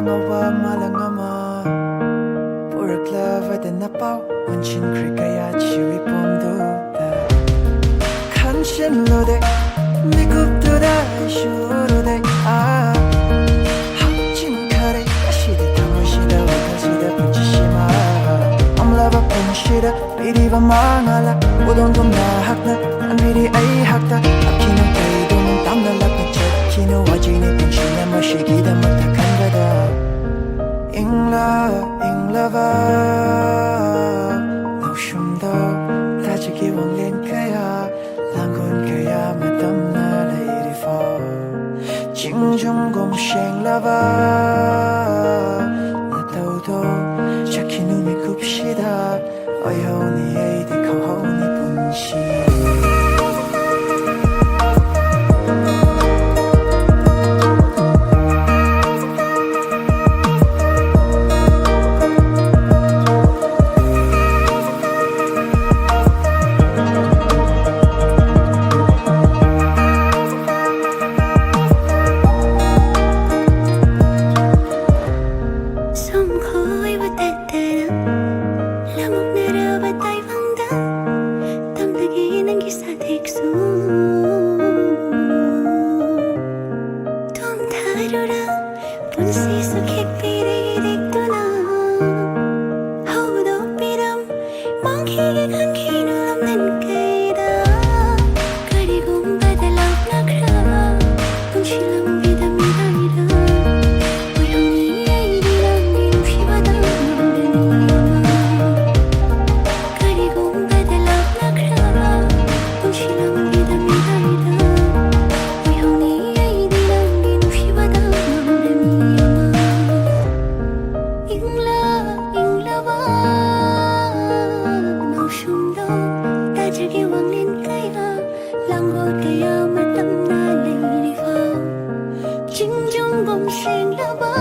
Angawa malangama Puraklava de napao Unchin krikaya chiwi pomduda Kanchin lode Mikupduda shurode Hachin kare Ashida tamushida wakashida punchishima Amlava punchida Biriva mangala Udondom na hakna Anbiri ay hakta Akina kaido mong tamna lakna Kino wajini punchina mashigida matakangada Englaba Naushumdo Tajiki wanglen kaya Langon kaya matamna lairifo Jingjung gom sheng lava Nataudo Chakinumi kupshida Oyoni eidi kohoni punshi Jingjung gom sheng lava